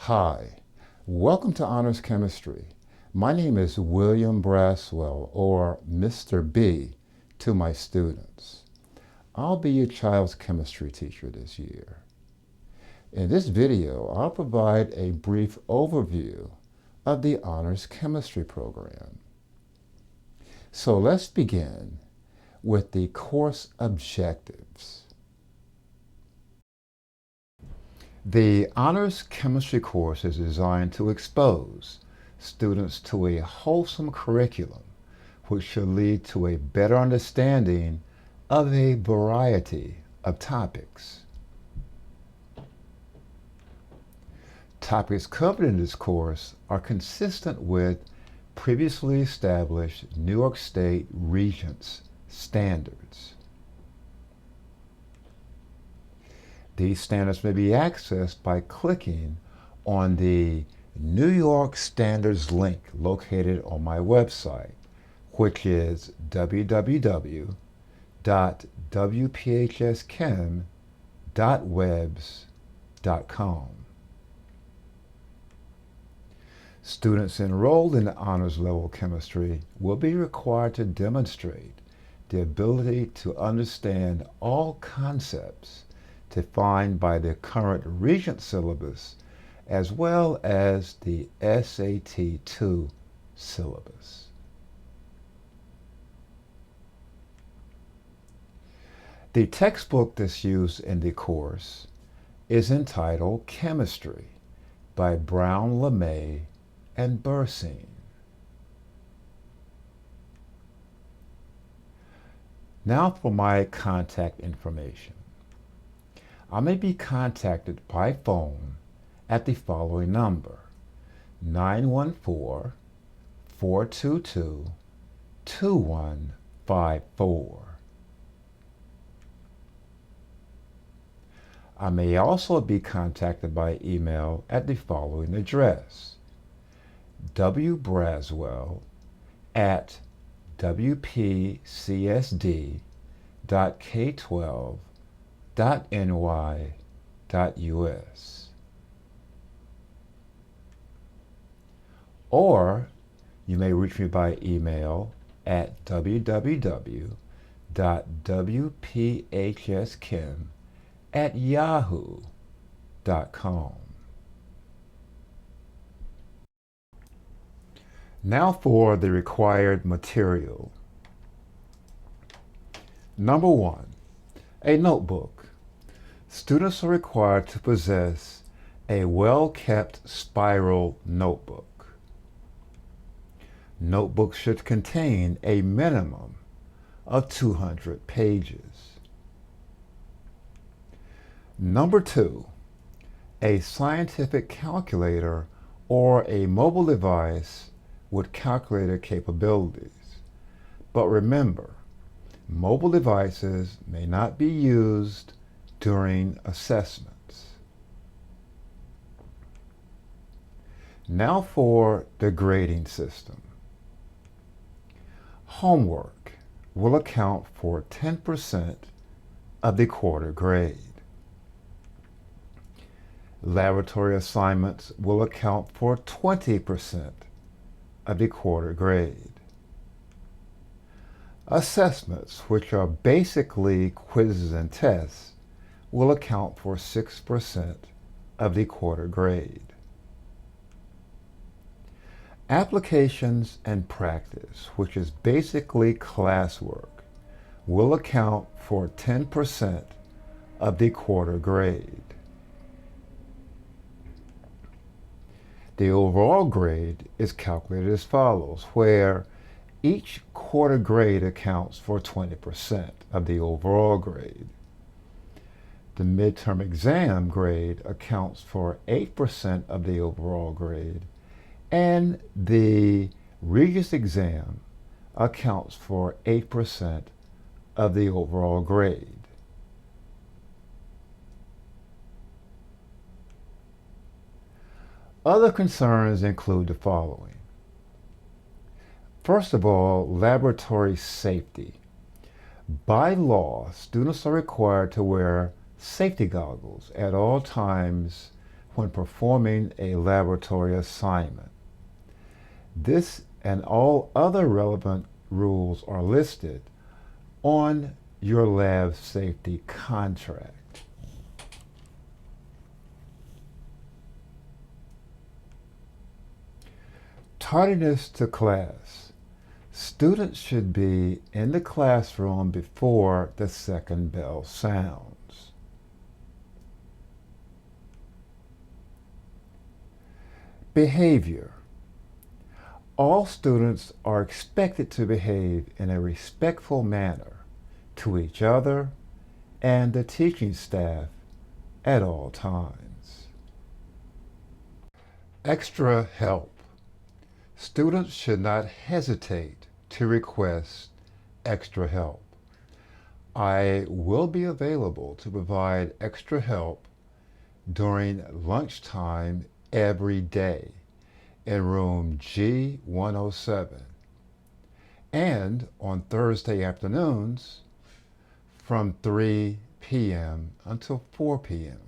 Hi, welcome to Honors Chemistry. My name is William Braswell, or Mr. B, to my students. I'll be your child's chemistry teacher this year. In this video, I'll provide a brief overview of the Honors Chemistry program. So let's begin with the course objectives. The Honors Chemistry course is designed to expose students to a wholesome curriculum which should lead to a better understanding of a variety of topics. Topics covered in this course are consistent with previously established New York State Regents standards. These standards may be accessed by clicking on the New York Standards link located on my website, which is www.wphschem.webs.com. Students enrolled in the Honors Level Chemistry will be required to demonstrate the ability to understand all concepts defined by the current Regent syllabus as well as the SAT 2 syllabus. The textbook that's used in the course is entitled Chemistry by Brown, LeMay, and Bursine. Now for my contact information. I may be contacted by phone at the following number, 914-422-2154. I may also be contacted by email at the following address, wbraswell@wpcsd.k12.ny.us. Or you may reach me by email at www.wphschem@yahoo.com. Now for the required material. Number 1, a notebook. Students are required to possess a well-kept spiral notebook. Notebooks should contain a minimum of 200 pages. Number 2, a scientific calculator or a mobile device with calculator capabilities. But remember, mobile devices may not be used during assessments. Now for the grading system. Homework will account for 10% of the quarter grade. Laboratory assignments will account for 20% of the quarter grade. Assessments, which are basically quizzes and tests, will account for 6% of the quarter grade. Applications and practice, which is basically classwork, will account for 10% of the quarter grade. The overall grade is calculated as follows, where each quarter grade accounts for 20% of the overall grade. The midterm exam grade accounts for 8% of the overall grade, and the Regents exam accounts for 8% of the overall grade. Other concerns include the following. First of all, laboratory safety. By law, students are required to wear safety goggles at all times when performing a laboratory assignment. This and all other relevant rules are listed on your lab safety contract. Tardiness to class. Students should be in the classroom before the second bell sounds. Behavior. All students are expected to behave in a respectful manner to each other and the teaching staff at all times. Extra help. Students should not hesitate to request extra help. I will be available to provide extra help during lunchtime every day in room G107 and on Thursday afternoons from 3 p.m. until 4 p.m.